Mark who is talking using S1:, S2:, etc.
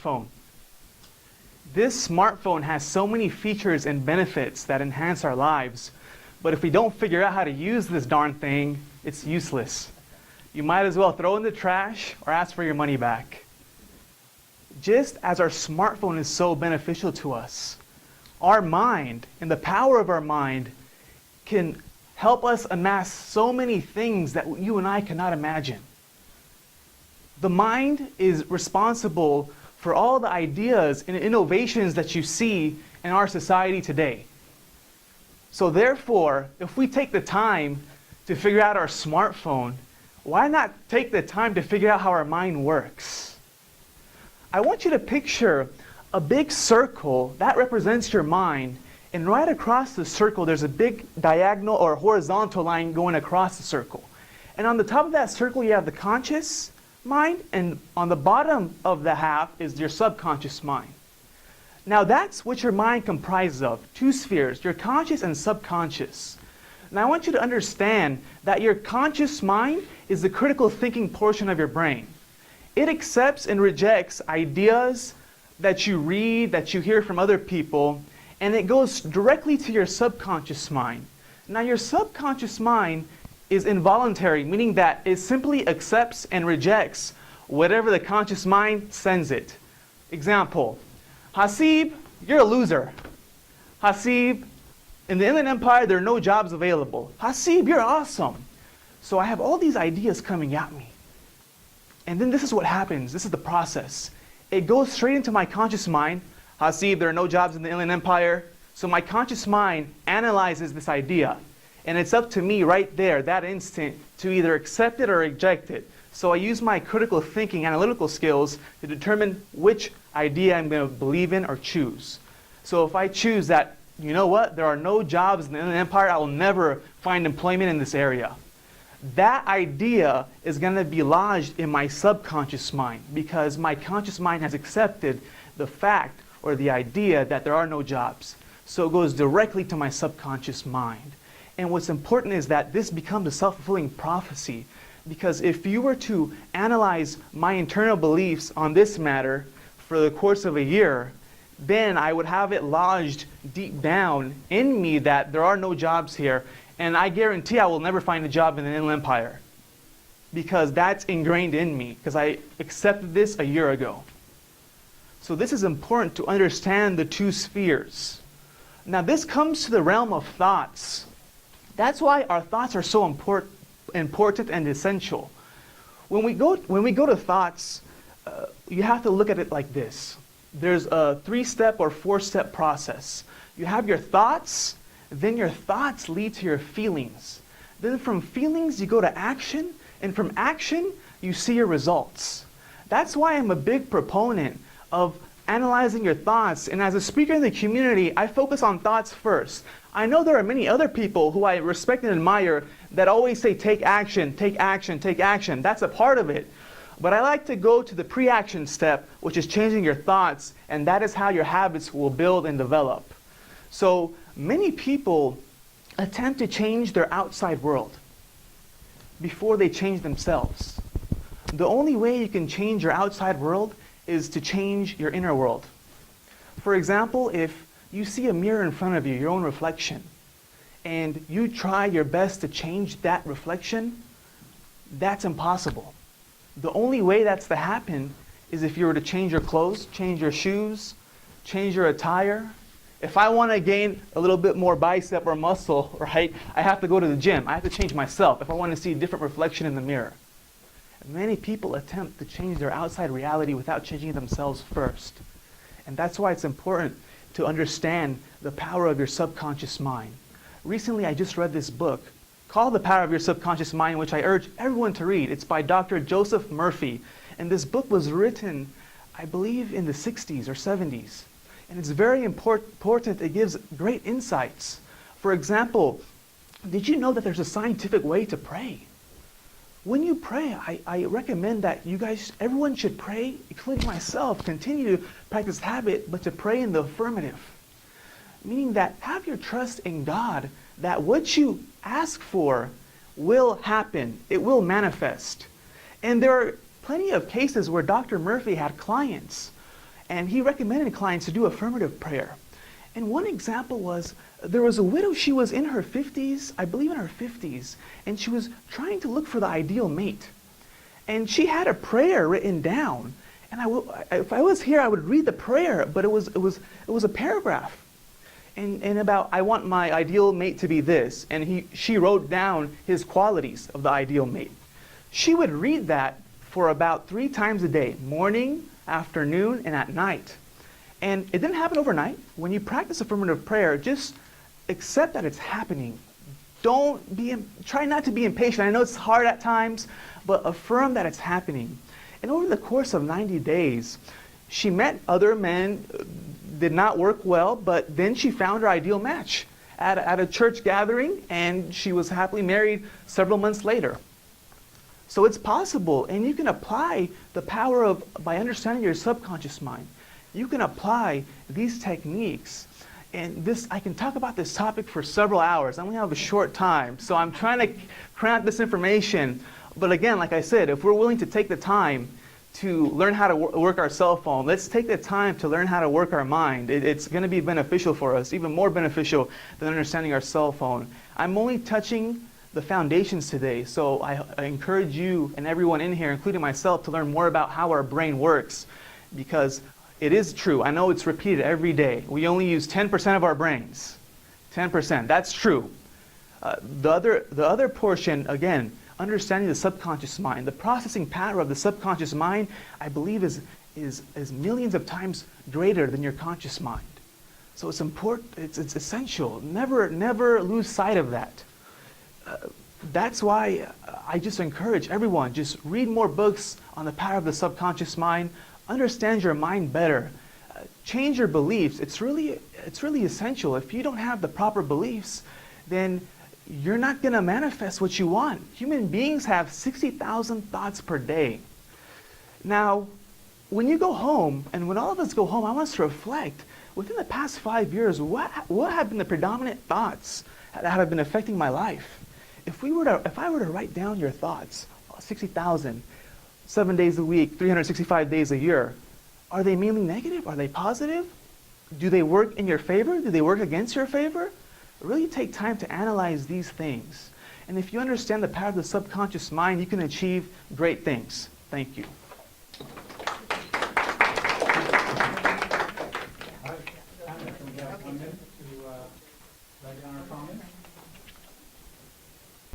S1: smartphone. This smartphone has so many features and benefits that enhance our lives, but if we don't figure out how to use this darn thing, it's useless. You might as well throw it in the trash or ask for your money back. Just as our smartphone is so beneficial to us, our mind and the power of our mind can help us amass so many things that you and I cannot imagine. The mind is responsible for all the ideas and innovations that you see in our society today. So therefore, if we take the time to figure out our smartphone, why not take the time to figure out how our mind works? I want you to picture a big circle that represents your mind, and right across the circle there's a big diagonal or horizontal line going across the circle. And on the top of that circle you have the conscious mind, and on the bottom of the half is your subconscious mind. Now that's what your mind comprises of, two spheres, your conscious and subconscious. Now I want you to understand that your conscious mind is the critical thinking portion of your brain. It accepts and rejects ideas that you read, that you hear from other people, and it goes directly to your subconscious mind. Now your subconscious mind is involuntary, meaning that it simply accepts and rejects whatever the conscious mind sends it. Example, Hasib, you're a loser. Hasib, in the Inland Empire there are no jobs available. Hasib, you're awesome. So I have all these ideas coming at me. And then this is what happens, this is the process. It goes straight into my conscious mind. Hasib, there are no jobs in the Inland Empire. So my conscious mind analyzes this idea. And it's up to me right there, that instant, to either accept it or reject it. So I use my critical thinking, analytical skills to determine which idea I'm going to believe in or choose. So if I choose that, you know what, there are no jobs in the Inland Empire, I will never find employment in this area. That idea is going to be lodged in my subconscious mind because my conscious mind has accepted the fact or the idea that there are no jobs. So it goes directly to my subconscious mind. And what's important is that this becomes a self-fulfilling prophecy, because if you were to analyze my internal beliefs on this matter for the course of a year, then I would have it lodged deep down in me that there are no jobs here, and I guarantee I will never find a job in the Inland Empire, because that's ingrained in me, because I accepted this a year ago. So this is important to understand the two spheres. Now this comes to the realm of thoughts. That's why our thoughts are so important and essential. When we go to thoughts, you have to look at it like this. There's a 3-step or 4-step process. You have your thoughts, then your thoughts lead to your feelings. Then from feelings you go to action, and from action you see your results. That's why I'm a big proponent of analyzing your thoughts, and as a speaker in the community, I focus on thoughts first. I know there are many other people who I respect and admire that always say take action, take action, take action. That's a part of it. But I like to go to the pre-action step, which is changing your thoughts, and that is how your habits will build and develop. So many people attempt to change their outside world before they change themselves. The only way you can change your outside world is to change your inner world. For example, if you see a mirror in front of you, your own reflection, and you try your best to change that reflection, that's impossible. The only way that's to happen is if you were to change your clothes, change your shoes, change your attire. If I want to gain a little bit more bicep or muscle, right, I have to go to the gym. I have to change myself if I want to see a different reflection in the mirror. Many people attempt to change their outside reality without changing themselves first. And that's why it's important to understand the power of your subconscious mind. Recently, I just read this book called The Power of Your Subconscious Mind, which I urge everyone to read. It's by Dr. Joseph Murphy. And this book was written, I believe, in the 60s or 70s. And it's very important. It gives great insights. For example, did you know that there's a scientific way to pray? When you pray, I recommend that you guys, everyone should pray, including myself, continue to practice habit, but to pray in the affirmative. Meaning that have your trust in God, that what you ask for will happen, it will manifest. And there are plenty of cases where Dr. Murphy had clients, And he recommended clients to do affirmative prayer. And one example was, there was a widow, she was in her 50s, I believe in her 50s, and she was trying to look for the ideal mate. And she had a prayer written down. And if I was here, I would read the prayer, but it was a paragraph. And about, I want my ideal mate to be this. And she wrote down his qualities of the ideal mate. She would read that for about 3 times a day, morning, afternoon, and at night. And it didn't happen overnight. When you practice affirmative prayer, just accept that it's happening. Try not to be impatient. I know it's hard at times, but affirm that it's happening. And over the course of 90 days, she met other men, did not work well, but then she found her ideal match at a church gathering, and she was happily married several months later. So it's possible, and you can apply the power by understanding your subconscious mind. You can apply these techniques, and I can talk about this topic for several hours. I only have a short time, so I'm trying to cram out this information. But again, like I said, if we're willing to take the time to learn how to work our cell phone, let's take the time to learn how to work our mind. It's going to be beneficial for us, even more beneficial than understanding our cell phone. I'm only touching the foundations today, so I encourage you and everyone in here, including myself, to learn more about how our brain works, because it is true. I know it's repeated every day. We only use 10% of our brains. 10%. That's true. The other portion, again, understanding the subconscious mind. The processing power of the subconscious mind, I believe, is millions of times greater than your conscious mind. So it's important. It's essential. Never lose sight of that. That's why I just encourage everyone, just read more books on the power of the subconscious mind. Understand your mind better. Change your beliefs. It's really essential. If you don't have the proper beliefs, then you're not going to manifest what you want. Human beings have 60,000 thoughts per day. Now, when you go home, and when all of us go home, I want us to reflect, within the past 5 years, what have been the predominant thoughts that have been affecting my life? If I were to write down your thoughts, 60,000, 7 days a week, 365 days a year, are they mainly negative? Are they positive? Do they work in your favor? Do they work against your favor? Really take time to analyze these things. And if you understand the power of the subconscious mind, you can achieve great things. Thank you.
S2: All right, Anna, can we have a comment to write down our comments?